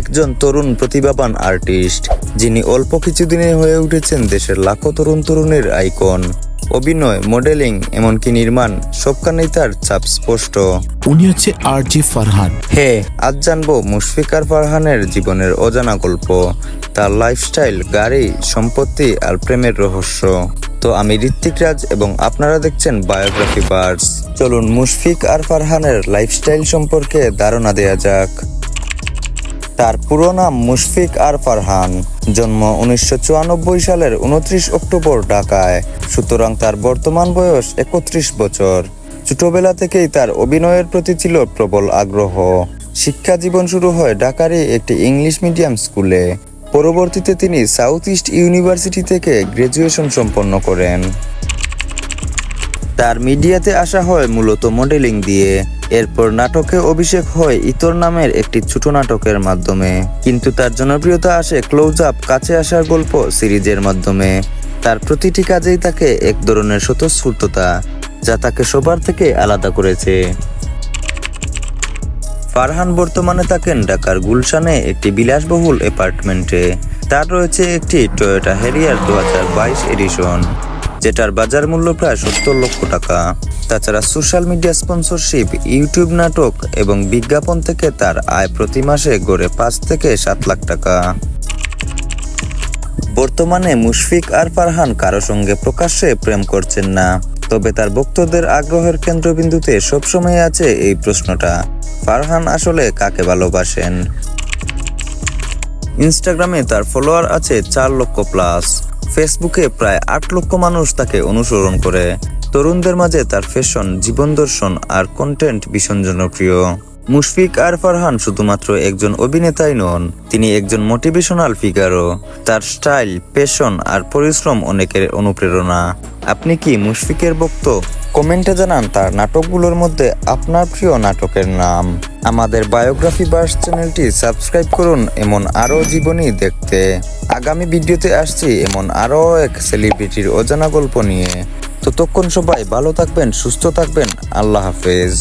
একজন তরুণ প্রতিভাবান আর্টিস্ট, যিনি অল্প কিছুদিনে হয়ে উঠেছেন দেশের লাখো তরুণ তরুণীর আইকন। অভিনয়, মডেলিং, এমনকি নির্মাণ, সবখানেই তার ছাপ স্পষ্ট। উনি হচ্ছে আরজি ফারহান। আজ জানবো মুশফিক আর ফারহানের জীবনের অজানা গল্প, তার লাইফস্টাইল, গাড়ি, সম্পত্তি আর প্রেমের রহস্য। তো আমি ঋত্বিক রাজ এবং আপনারা দেখছেন বায়োগ্রাফি বার্ডস। চলুন মুশফিক আর ফারহানের লাইফস্টাইল সম্পর্কে ধারণা দেয়া যাক। তার পুরো নাম মুশফিক আর ফারহান। জন্ম 1994 সালের 29 অক্টোবর ঢাকায়। সুতরাং তার বর্তমান বয়স 31 বছর। ছোটবেলা থেকেই তার অভিনয়ের প্রতি ছিল প্রবল আগ্রহ। শিক্ষা জীবন শুরু হয় ঢাকারই একটি ইংলিশ মিডিয়াম স্কুলে। পরবর্তীতে তিনি সাউথ ইস্ট ইউনিভার্সিটি থেকে গ্র্যাজুয়েশন সম্পন্ন করেন। তার মিডিয়াতে আসা হয় মূলত মডেলিং দিয়ে। এরপর নাটকে অভিষেক হয় ইতর নামের একটি ছোট নাটকের মাধ্যমে। কিন্তু তার জনপ্রিয়তা আসে ক্লোজ আপ, কাছে আসার গল্প সিরিজের মাধ্যমে। তার প্রতিটি কাজেই থাকে এক ধরনের স্বতঃস্ফূর্ততা, যা তাকে সবার থেকে আলাদা করেছে। ফারহান বর্তমানে থাকেন ঢাকার গুলশানে একটি বিলাসবহুল অ্যাপার্টমেন্টে। তার রয়েছে একটি টয়োটা হ্যারিয়ার 2022 এডিশন, যেটার বাজার মূল্য প্রায় 70 লক্ষ টাকা। তাছাড়া সোশ্যাল মিডিয়া স্পন্সরশিপ, ইউটিউব নাটক এবং বিজ্ঞাপন থেকে তার আয় প্রতি মাসে গড়ে 5 থেকে 7 লাখ টাকা। বর্তমানে মুশফিক আর ফারহান কারো সঙ্গে প্রকাশ্যে প্রেম করছেন না, তবে তার ভক্তদের আগ্রহের কেন্দ্রবিন্দুতে সবসময় আছে এই প্রশ্নটা, ফারহান আসলে কাকে ভালোবাসেন। ইনস্টাগ্রামে তার ফলোয়ার আছে 4 লক্ষ প্লাস। ফেসবুকে প্রায় 8 লক্ষ মানুষ তাকে অনুসরণ করে। তরুণদের মাঝে তার ফ্যাশন, জীবন দর্শন আর কন্টেন্ট ভীষণ জনপ্রিয়। মুশফিক আর ফারহান শুধুমাত্র একজন অভিনেতাই নন, তিনি একজন মোটিভেশনাল ফিগারও। তার স্টাইল, প্যাশন আর পরিশ্রম অনেকের অনুপ্রেরণা। আপনি কি মুশফিকের ভক্ত? কমেন্টে জানান তার নাটকগুলোর মধ্যে আপনার প্রিয় নাটকের নাম। আমাদের বায়োগ্রাফি বার্ডস চ্যানেলটি সাবস্ক্রাইব করুন এমন আরও জীবনী দেখতে। আগামী ভিডিওতে আসছি এমন আরও এক সেলিব্রিটির অজানা গল্প নিয়ে। ততক্ষণ সবাই ভালো থাকবেন, সুস্থ থাকবেন। আল্লাহ হাফেজ।